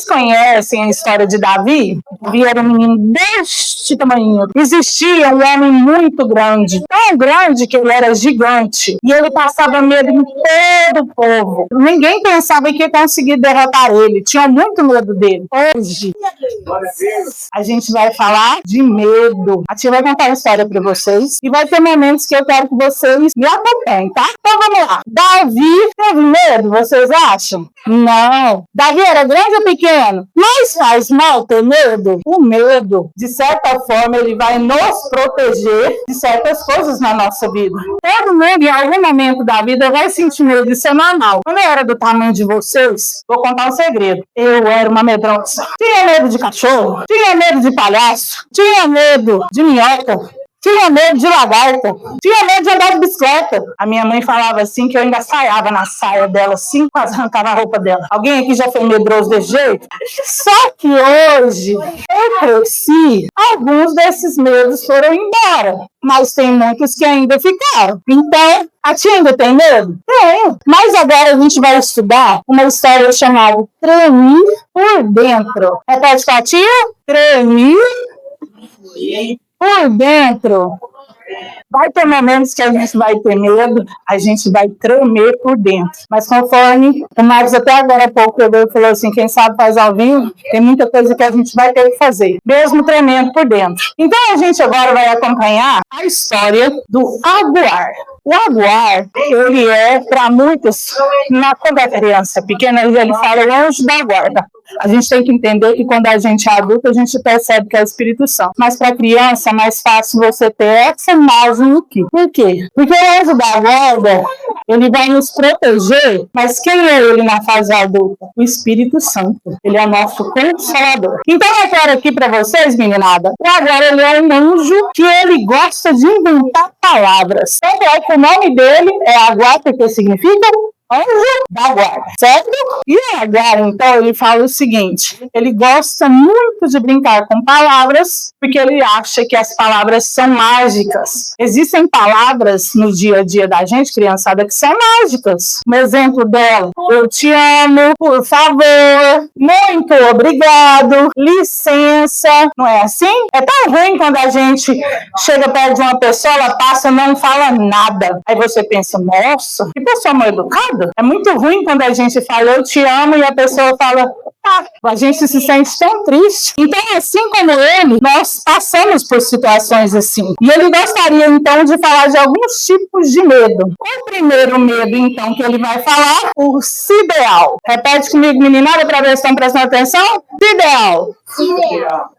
Vocês conhecem a história de Davi? Davi era um menino deste tamanho. Existia um homem muito grande, tão grande que ele era gigante. E ele passava medo em todo o povo. Ninguém pensava que ia conseguir derrotar ele. Tinha muito medo dele. Hoje, a gente vai falar de medo. A tia vai contar a história para vocês. E vai ter momentos que eu quero que vocês me acompanhem, tá? Então vamos lá. Davi teve medo, vocês acham? Não. Davi era grande ou pequeno? Mas faz mal ter medo? O medo, de certa forma, ele vai nos proteger de certas coisas na nossa vida. Todo mundo, em algum momento da vida, vai sentir medo. Isso é normal. Quando eu era do tamanho de vocês, vou contar um segredo. Eu era uma medrosa. Tinha medo de cachorro, tinha medo de palhaço, tinha medo de minhoca, tinha medo de lagarta, tinha medo de andar de bicicleta. A minha mãe falava assim que eu ainda saiava na saia dela, assim, quase arrancava a roupa dela. Alguém aqui já foi medroso desse jeito? Só que hoje eu cresci, alguns desses medos foram embora, mas tem muitos que ainda ficaram. Então, a tia ainda tem medo? Tenho. Mas agora a gente vai estudar uma história chamada Tremir por Dentro. Repete com a tia? Tremir por dentro. Vai ter momentos que a gente vai ter medo, a gente vai tremer por dentro. Mas conforme o Marcos até agora há pouco pegou e falou assim, quem sabe faz ao vivo, tem muita coisa que a gente vai ter que fazer, mesmo tremendo por dentro. Então a gente agora vai acompanhar a história do Aguar. O Aguar, ele é, para muitos, quando a criança pequena, ele fala o anjo da guarda. A gente tem que entender que quando a gente é adulto, a gente percebe que é o Espírito Santo. Mas para criança é mais fácil você ter essa imagem aqui. Por quê? Porque o anjo da guarda, ele vai nos proteger, mas quem é ele na fase adulta? O Espírito Santo. Ele é o nosso Consolador. Então eu quero aqui para vocês, meninada, o Aguar, ele é um anjo que ele gosta de inventar palavras. Tanto é que o nome dele é Aguar, porque significa anjo da guarda, certo? E o Aguar, então, ele fala o seguinte, ele gosta muito de brincar com palavras, porque ele acha que as palavras são mágicas. Existem palavras no dia a dia da gente, criançada, que são mágicas. Um exemplo dela, eu te amo, por favor, muito obrigado, licença, não é assim? É tão ruim quando a gente chega perto de uma pessoa, ela passa e não fala nada. Aí você pensa, nossa, que pessoa mal educada. É muito ruim quando a gente fala eu te amo e a pessoa fala a gente se sente tão triste. Então, assim como ele, nós passamos por situações assim. E ele gostaria, então, de falar de alguns tipos de medo. O primeiro medo, então, que ele vai falar, o sideral. Repete comigo, meninada, para ver se estão prestando atenção. Sideral.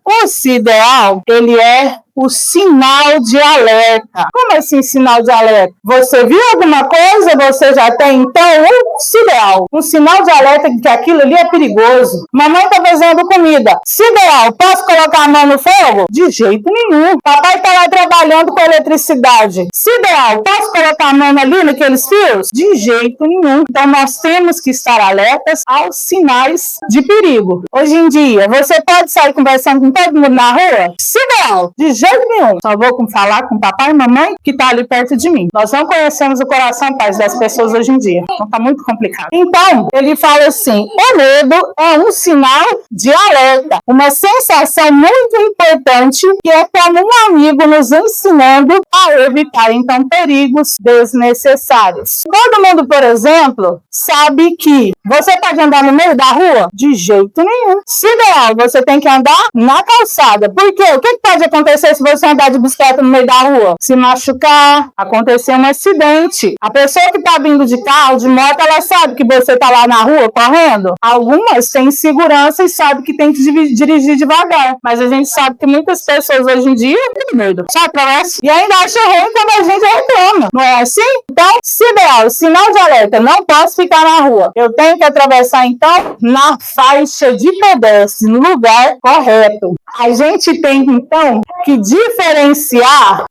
O sideral, ele é o sinal de alerta. Como assim sinal de alerta? Você viu alguma coisa, você já tem, então, um sideral. Um sinal de alerta de que aquilo ali é perigoso. Mamãe tá fazendo comida. Sideral, posso colocar a mão no fogo? De jeito nenhum. Papai tá lá trabalhando com eletricidade. Sideral, posso colocar a mão ali naqueles fios? De jeito nenhum. Então, nós temos que estar alertas aos sinais de perigo. Hoje em dia, você pode sair conversando com todo mundo na rua? Sideral, de jeito nenhum. Só vou falar com papai e mamãe que tá ali perto de mim. Nós não conhecemos o coração, paz, das pessoas hoje em dia. Então tá muito complicado. Então, ele fala assim, o medo é um sinal de alerta. Uma sensação muito importante que é como um amigo nos ensinando a evitar, então, perigos desnecessários. Todo mundo, por exemplo, sabe que você pode andar no meio da rua? De jeito nenhum. Se ideal, você tem que andar na calçada. Por quê? O que pode acontecer se você andar de bicicleta no meio da rua? Se machucar, acontecer um acidente. A pessoa que está vindo de carro, de moto, ela sabe que você está lá na rua correndo? Algumas têm segurança e sabem que tem que dirigir devagar. Mas a gente sabe que muitas pessoas hoje em dia têm medo. Só atravessa e ainda acha ruim quando a gente reclama. Não é assim? Então, se ideal, sinal de alerta, não posso ficar na rua. Eu tenho que atravessar, então, na faixa de pedestre, no lugar correto. A gente tem, então, que diferenciar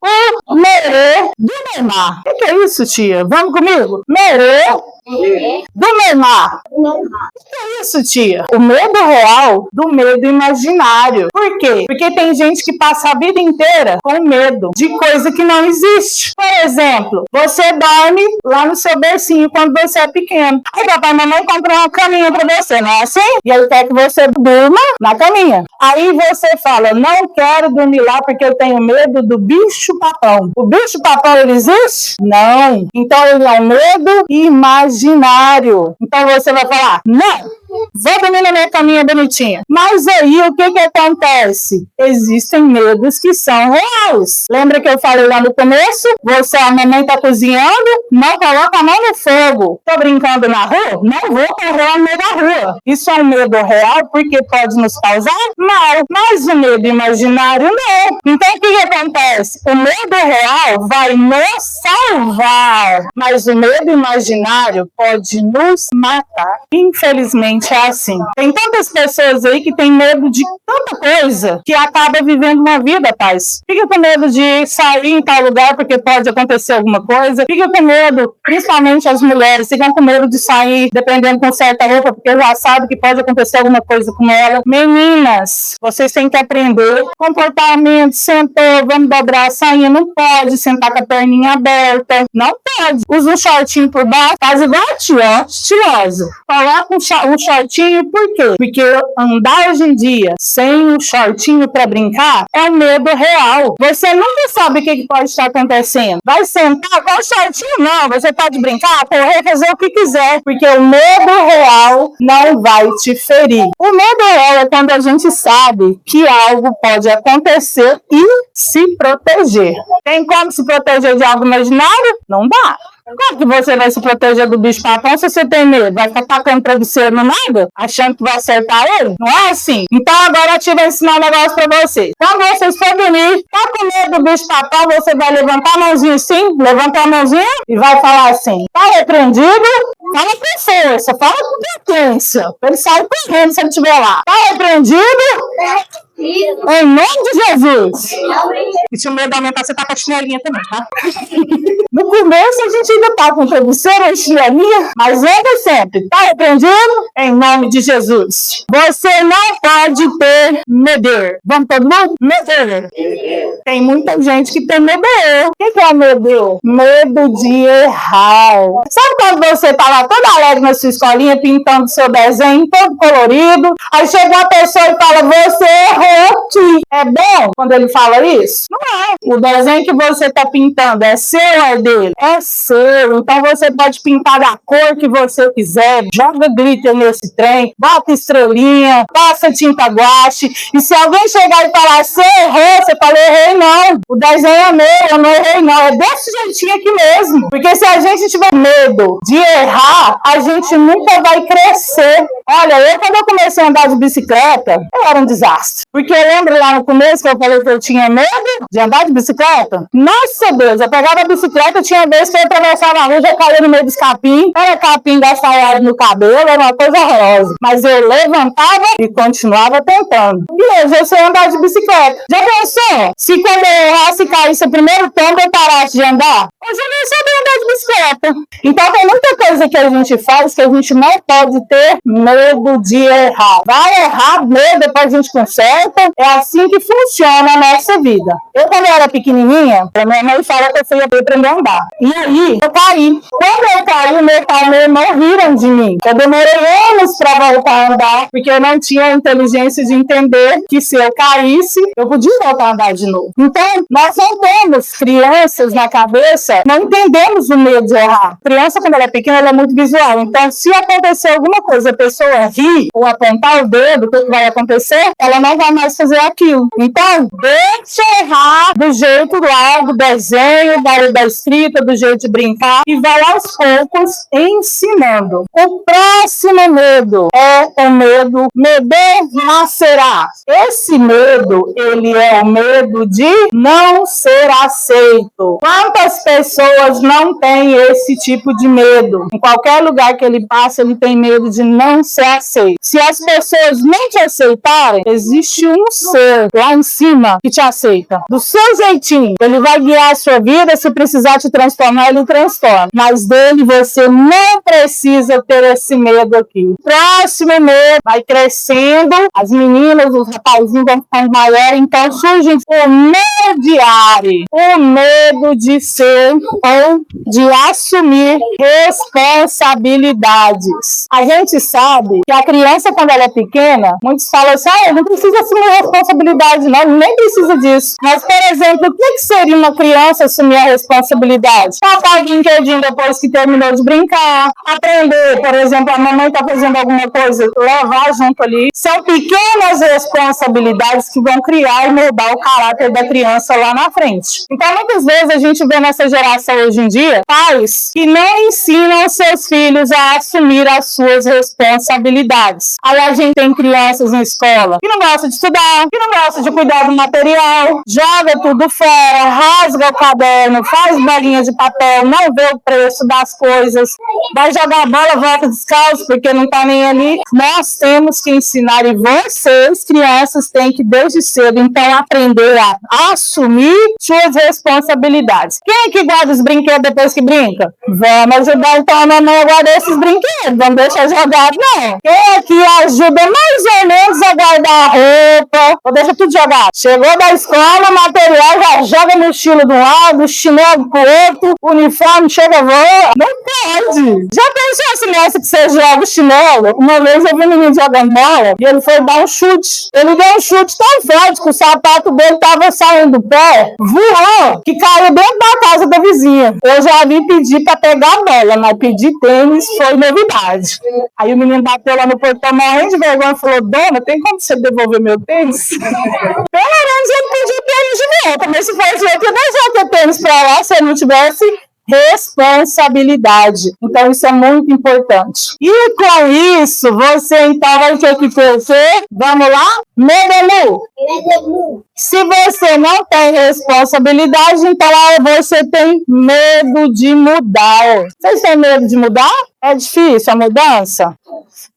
o Merê do Neymar. O que é isso, tia? Vamos comigo? Merê do Neymar. O que é isso, tia? O medo real do medo imaginário. Por quê? Porque tem gente que passa a vida inteira com medo de coisa que não existe. Por exemplo, você dorme lá no seu bercinho quando você é pequeno. Aí papai e mamãe compram uma caminha pra você, não é assim? E aí quer que você durma na caminha. Aí você fala, não quero dormir lá porque eu tenho medo do bicho-papão. O bicho-papão, ele existe? Não. Então ele é um medo imaginário. Então você vai falar, não, vou dormir na minha caminha bonitinha. Mas aí o que acontece? Existem medos que são reais. Lembra que eu falei lá no começo? Você, a mamãe tá cozinhando, não coloca a mão no fogo. Tô brincando na rua? Não vou correr no meio da rua. Isso é um medo real porque pode nos causar mal. Mas o medo imaginário não. Então o que acontece? O medo real vai nos salvar. Mas o medo imaginário pode nos matar. Infelizmente é assim. Tem tantas pessoas aí que têm medo de tanta coisa que acaba vivendo uma vida, paz. Fica com medo de sair em tal lugar porque pode acontecer alguma coisa. Fica com medo, principalmente as mulheres, ficam com medo de sair dependendo com certa roupa porque já sabe que pode acontecer alguma coisa com ela. Meninas, vocês têm que aprender comportamento, sentou, vamos dobrar a sainha, não pode sentar com a perninha aberta, não pode. Usa um shortinho por baixo, faz igual a tia, estilosa. Coloca um shortinho, por quê? Porque andar hoje em dia sem um shortinho pra brincar é um medo real. Você nunca sabe o que pode estar acontecendo. Vai sentar com o shortinho, não. Você pode brincar, correr, fazer o que quiser, porque o medo real não vai te ferir. O medo real é quando a gente sabe que algo pode acontecer e se proteger. Tem como se proteger de algo imaginário? Não dá. Como que você vai se proteger do bicho-papão se você tem medo? Vai ficar tacando travesseiro no nada? Achando que vai acertar ele? Não é assim. Então agora a tia vai ensinar um negócio pra vocês. Quando vocês for dormir, tá com medo do bicho-papão, você vai levantar a mãozinha assim, levantar a mãozinha e vai falar assim, tá repreendido? Fala com força, fala com potência. Ele sai correndo se ele estiver lá. Tá repreendido? Em nome de Jesus. E se o medo aumentar, você tá com a chinelinha também, tá? No começo a gente ainda tá com travesseiro e chinelinha, mas anda sempre. Tá repreendido? Em nome de Jesus. Você não pode ter medo. Vamos todo mundo? Medo. Tem muita gente que tem medo. O que é medo? Medo de errar. Sabe quando você tá lá toda alegre na sua escolinha, pintando seu desenho todo colorido, aí chega uma pessoa e fala, você errou. É bom quando ele fala isso? Não é. O desenho que você está pintando é seu ou é dele? É seu. Então você pode pintar da cor que você quiser. Joga glitter nesse trem, bota estrelinha, passa tinta guache. E se alguém chegar e falar, você errou, você fala, errei não. O desenho é meu, eu não errei não. É desse jeitinho aqui mesmo. Porque se a gente tiver medo de errar, a gente nunca vai crescer. Olha, quando eu comecei a andar de bicicleta, eu era um desastre. Porque lembra lá no começo que eu falei que eu tinha medo de andar de bicicleta? Nossa Deus, eu pegava a bicicleta, tinha vez que eu atravessava a rua, já caía no meio dos capim, era capim gastalhado no cabelo, era uma coisa horrorosa. Mas eu levantava e continuava tentando. E hoje eu sei andar de bicicleta. Já pensou? Se quando eu errasse e caísse o primeiro tombo, eu parasse de andar? Hoje eu nem sabia andar de bicicleta. Então tem muita coisa que a gente faz que a gente não pode ter medo de errar. Vai errar, medo, depois a gente conserta. É assim que funciona a nossa vida. Eu, quando eu era pequenininha, a minha mãe fala que eu fui aprender a andar. E aí, eu caí. Quando eu caí, meu pai e meu irmão riram de mim. Eu demorei anos para voltar a andar, porque eu não tinha a inteligência de entender que se eu caísse, eu podia voltar a andar de novo. Então, nós não temos crianças na cabeça, não entendemos o medo de errar. A criança, quando ela é pequena, ela é muito visual. Então, se acontecer alguma coisa, a pessoa rir ou apontar o dedo, o que vai acontecer? Ela não vai mais fazer aquilo. Então, deixa errar do jeito lá do desenho, da escrita, do jeito de brincar e vai aos poucos ensinando. O próximo medo é o medo nascerá. Esse medo, ele é o medo de não ser aceito. Quantas pessoas pessoas não têm esse tipo de medo. Em qualquer lugar que ele passa, ele tem medo de não ser aceito. Se as pessoas não te aceitarem, existe um ser lá em cima que te aceita. Do seu jeitinho. Ele vai guiar a sua vida. Se precisar te transformar, ele transforma. Mas dele você não precisa ter esse medo aqui. Próximo medo vai crescendo. As meninas, os rapazinhos vão ficando maiores. Então surge o mediare. O medo de ser ou de assumir responsabilidades. A gente sabe que a criança, quando ela é pequena, muitos falam assim, não precisa assumir responsabilidade, não, nem precisa disso. Mas, por exemplo, o que seria uma criança assumir a responsabilidade? Papai brinquedinho depois que terminou de brincar, aprender, por exemplo, a mamãe está fazendo alguma coisa, levar junto ali. São pequenas responsabilidades que vão criar e moldar o caráter da criança lá na frente. Então, muitas vezes a gente vê nessa geração hoje em dia, pais que não ensinam seus filhos a assumir as suas responsabilidades. Aí a gente tem crianças na escola que não gostam de estudar, que não gostam de cuidar do material, joga tudo fora, rasga o caderno, faz bolinha de papel, não vê o preço das coisas, vai jogar bola, volta descalço porque não tá nem ali. Nós temos que ensinar, e vocês, crianças, têm que desde cedo, então, aprender a assumir suas responsabilidades. Quem é que guarda os brinquedos depois que brinca? Vamos ajudar então a mamãe a guardar esses brinquedos, não deixa jogado não. Quem é que ajuda mais ou menos a guardar a roupa? Ou deixa tudo jogado? Chegou da escola, o material já joga no mochila de um lado, chinelo pro outro, uniforme chega voa. Não pode. Já pensou se nessa que você joga o chinelo? Uma vez eu vi um menino jogando bola e ele foi dar um chute. Ele deu um chute tão forte que o sapato dele tava saindo do pé, voou, que caiu dentro da casa da vizinha. Eu já vi pedir pra pegar a bola, mas pedir tênis foi novidade. Aí o menino bateu lá no portão, morrendo de vergonha, e falou, dona, tem como você devolver meu tênis? Pelo menos ele pediu tênis de volta, mas se fosse eu que deixar ter tênis pra lá, se ele não tivesse responsabilidade. Então, isso é muito importante. E com isso, você então vai ter que ter o quê? Vamos lá? Medemu. Se você não tem responsabilidade, então você tem medo de mudar. Vocês têm medo de mudar? É difícil a mudança?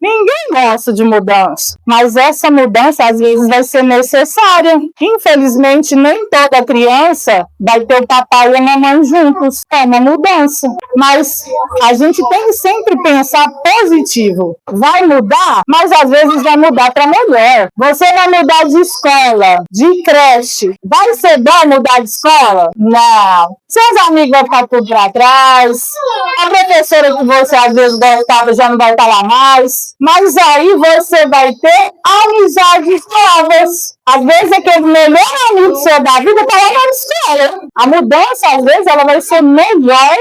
Ninguém gosta de mudança, mas essa mudança às vezes vai ser necessária. Infelizmente, nem toda criança vai ter o papai e a mamãe juntos. É uma mudança. Mas a gente tem que sempre pensar positivo. Vai mudar, mas às vezes vai mudar para melhor. Você vai mudar de escola, de creche. Vai ser bom mudar de escola? Não. Seus amigos vão ficar tudo para trás. A professora que você às vezes gostava já não vai estar lá mais. Mas aí você vai ter amizades novas. Às vezes aquele melhor amigo seu da vida está lá na escola. A mudança, às vezes, ela vai ser melhor,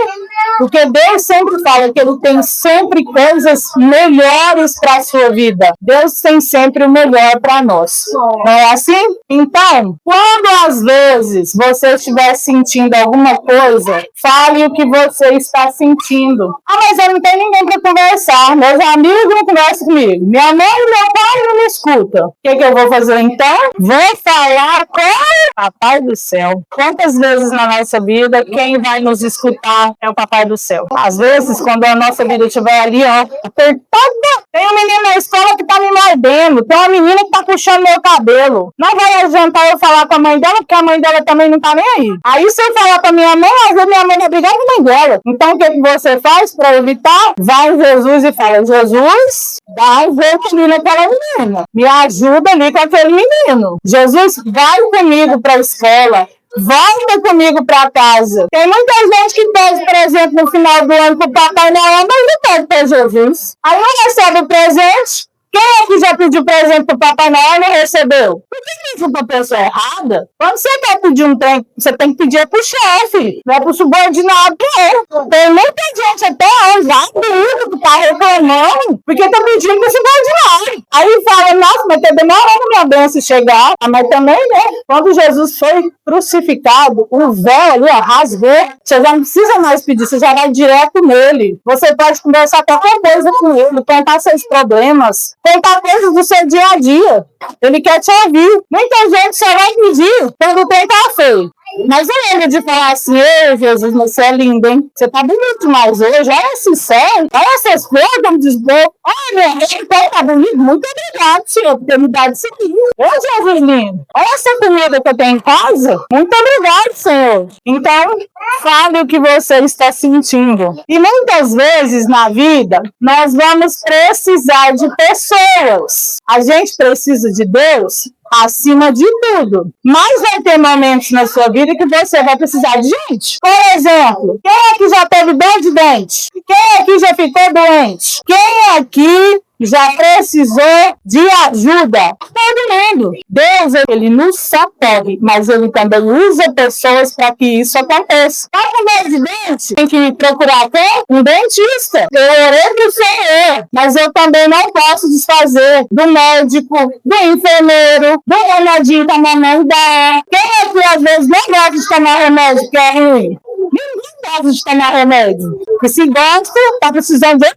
porque Deus sempre fala que Ele tem sempre coisas melhores para a sua vida. Deus tem sempre o melhor para nós. Não é assim? Então, quando às vezes você estiver sentindo alguma coisa, fale o que você está sentindo. Mas eu não tenho ninguém para conversar. Meus amigos não conversam comigo. Minha mãe e meu pai não me escutam. O que eu vou fazer então? Vou falar com o Papai do Céu. Quantas vezes na nossa vida quem vai nos escutar é o Papai do Céu? Às vezes, quando a nossa vida estiver ali, apertada, tem um menino na escola que tá me mordendo, tem uma menina que tá puxando meu cabelo. Não vai adiantar eu falar com a mãe dela, porque a mãe dela também não tá nem aí. Aí se eu falar com a minha mãe, às vezes minha mãe vai brigar com a mãe dela. Então o que você faz para evitar? Vai em Jesus e fala, Jesus, dá um jeito ali naquela menina. Me ajuda ali com aquele menino. Jesus, vai comigo para a escola. Volta comigo para casa. Tem muita gente que pede presente no final do ano pro Papai Noel, mas não pede para Jesus. Aí não recebe o presente. Quem é que já pediu presente pro Papai Noel e não recebeu? Por que isso é uma pessoa errada? Quando você quer pedir um trem, você tem que pedir pro chefe, não é pro subordinado, não. Tem muita gente até hoje, adulto, que tá reclamando, porque tá pedindo pro subordinado. Aí fala, nossa, mas tá demorando minha bênção chegar. Mas também, né? Quando Jesus foi crucificado, o véu ali, rasgou. Você já não precisa mais pedir, você já vai direto nele. Você pode conversar qualquer coisa com ele, contar seus problemas, contar coisas do seu dia a dia. Ele quer te ouvir. Muita gente só vai pedir quando o trem tá feio. Mas eu lembro de falar assim: ei, Jesus, você é lindo, hein? Você tá bonito demais hoje. Olha esse céu, olha essas flores, como diz o povo. Olha, ele tá bonito. Muito obrigado, Senhor, por ter me dado isso aqui. Ô, Jesus lindo. Olha essa comida que eu tenho em casa. Muito obrigado, Senhor. Então, fale o que você está sentindo. E muitas vezes na vida, nós vamos precisar de pessoas. A gente precisa de Deus acima de tudo. Mas vai ter momentos na sua vida que você vai precisar de gente. Por exemplo, quem aqui já teve dor de dente? Quem aqui já ficou doente? Quem aqui já precisou de ajuda? Todo mundo. Deus, ele nos socorre, mas ele também usa pessoas para que isso aconteça. Tá com dor de dente? Tem que procurar quem? Um dentista. Eu orei que sou eu, mas eu também não posso desfazer do médico, do enfermeiro, do remedinho que a mamãe dá. Quem é que às vezes não gosta de tomar remédio que é ruim? Ninguém gosta de tomar remédio. Porque se gosta, tá precisando de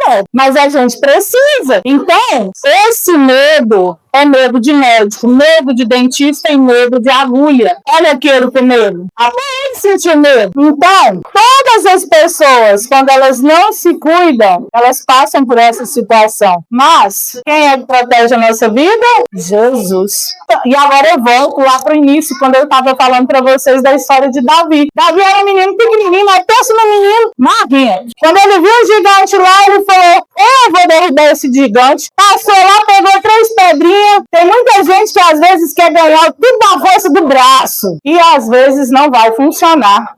remédio. Mas a gente precisa. Então, esse medo é medo de médico, medo de dentista e medo de agulha. Olha aquele com medo. Até ele sentiu medo. Então, todas as pessoas, quando elas não se cuidam, elas passam por essa situação. Mas, quem é que protege a nossa vida? Jesus. E agora eu volto lá pro início, quando eu estava falando para vocês da história de Davi. Davi era um menino pequenininho, mas pensa no menino magrinho. Quando ele viu o gigante lá, ele falou: eu vou derrubar esse gigante. Passou lá, pegou 3 pedrinhas. Tem muita gente que às vezes quer ganhar tudo da força do braço. E às vezes não vai funcionar.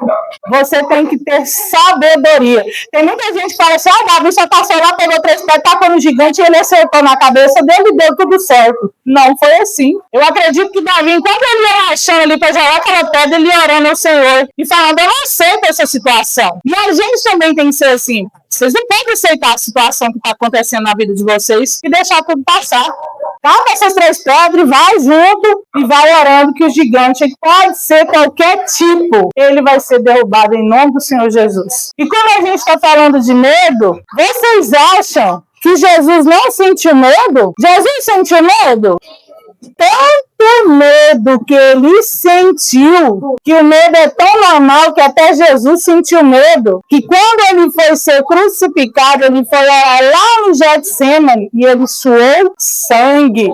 Você tem que ter sabedoria. Tem muita gente que fala assim: Davi só passou lá, pegou 3 pedras, tacou no gigante e ele acertou na cabeça dele e deu tudo certo. Não foi assim. Eu acredito que Davi, enquanto ele ia achando ali para jogar aquela pedra, ele ia orando ao Senhor e falando: eu não aceito essa situação. E a gente também tem que ser assim. Vocês não podem aceitar a situação que está acontecendo na vida de vocês e deixar tudo passar. Cata essas 3 pedras, vai junto e vai orando que o gigante pode ser qualquer tipo. Ele vai ser derrubado em nome do Senhor Jesus. E como a gente está falando de medo, vocês acham que Jesus não sentiu medo? Jesus sentiu medo? Tanto medo que ele sentiu, que o medo é tão normal que até Jesus sentiu medo, que quando ele foi ser crucificado, ele foi lá no Getsemane e ele suou sangue.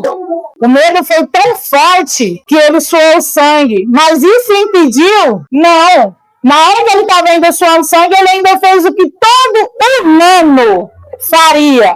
O medo foi tão forte que ele suou sangue. Mas isso impediu? Não. Na hora que ele estava ainda suando sangue, ele ainda fez o que todo humano faria,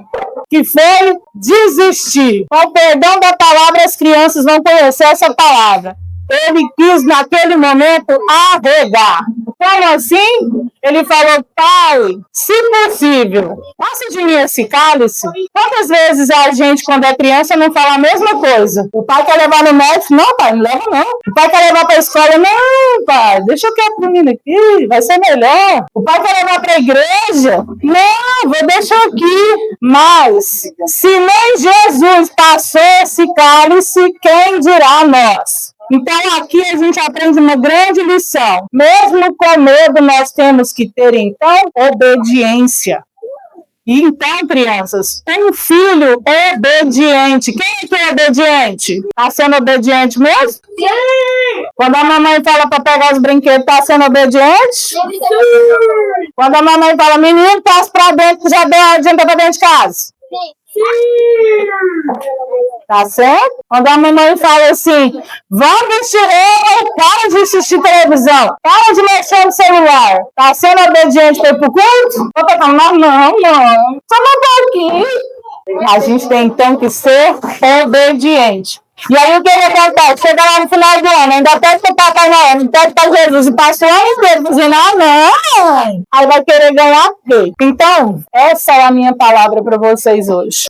que foi desistir. Com o perdão da palavra, as crianças vão conhecer essa palavra. Ele quis, naquele momento, arregar. Como assim? Ele falou: Pai, se possível, passa de mim esse cálice. Quantas vezes a gente, quando é criança, não fala a mesma coisa? O pai quer levar no médico? Não, pai, não leva não. O pai quer levar para a escola? Não, pai, deixa eu quieto pro menino aqui, vai ser melhor. O pai quer levar para a igreja? Não, vou deixar aqui. Mas, se nem Jesus passou esse cálice, quem dirá nós? Então, aqui a gente aprende uma grande lição. Mesmo com medo, nós temos que ter, então, obediência. E então, crianças, tem um filho obediente. Quem é que é obediente? Está sendo obediente mesmo? Sim! Quando a mamãe fala para pegar os brinquedos, está sendo obediente? Sim! Quando a mamãe fala: menino, passa para dentro, já deu a adianta para dentro de casa? Sim! Tá certo? Quando a mamãe fala assim: vamos vestir roupa, para de assistir televisão, para de mexer no celular, tá sendo obediente para ir pro culto? Eu tô falando: não, só um pouquinho. A gente tem então que ser obediente. E aí o que acontece? Chega lá no final do ano, ainda pede pro Papai Noel, não pede pra Jesus, e passa o ano inteiro dizendo: não. Aí vai querer ganhar o quê? Então, essa é a minha palavra para vocês hoje.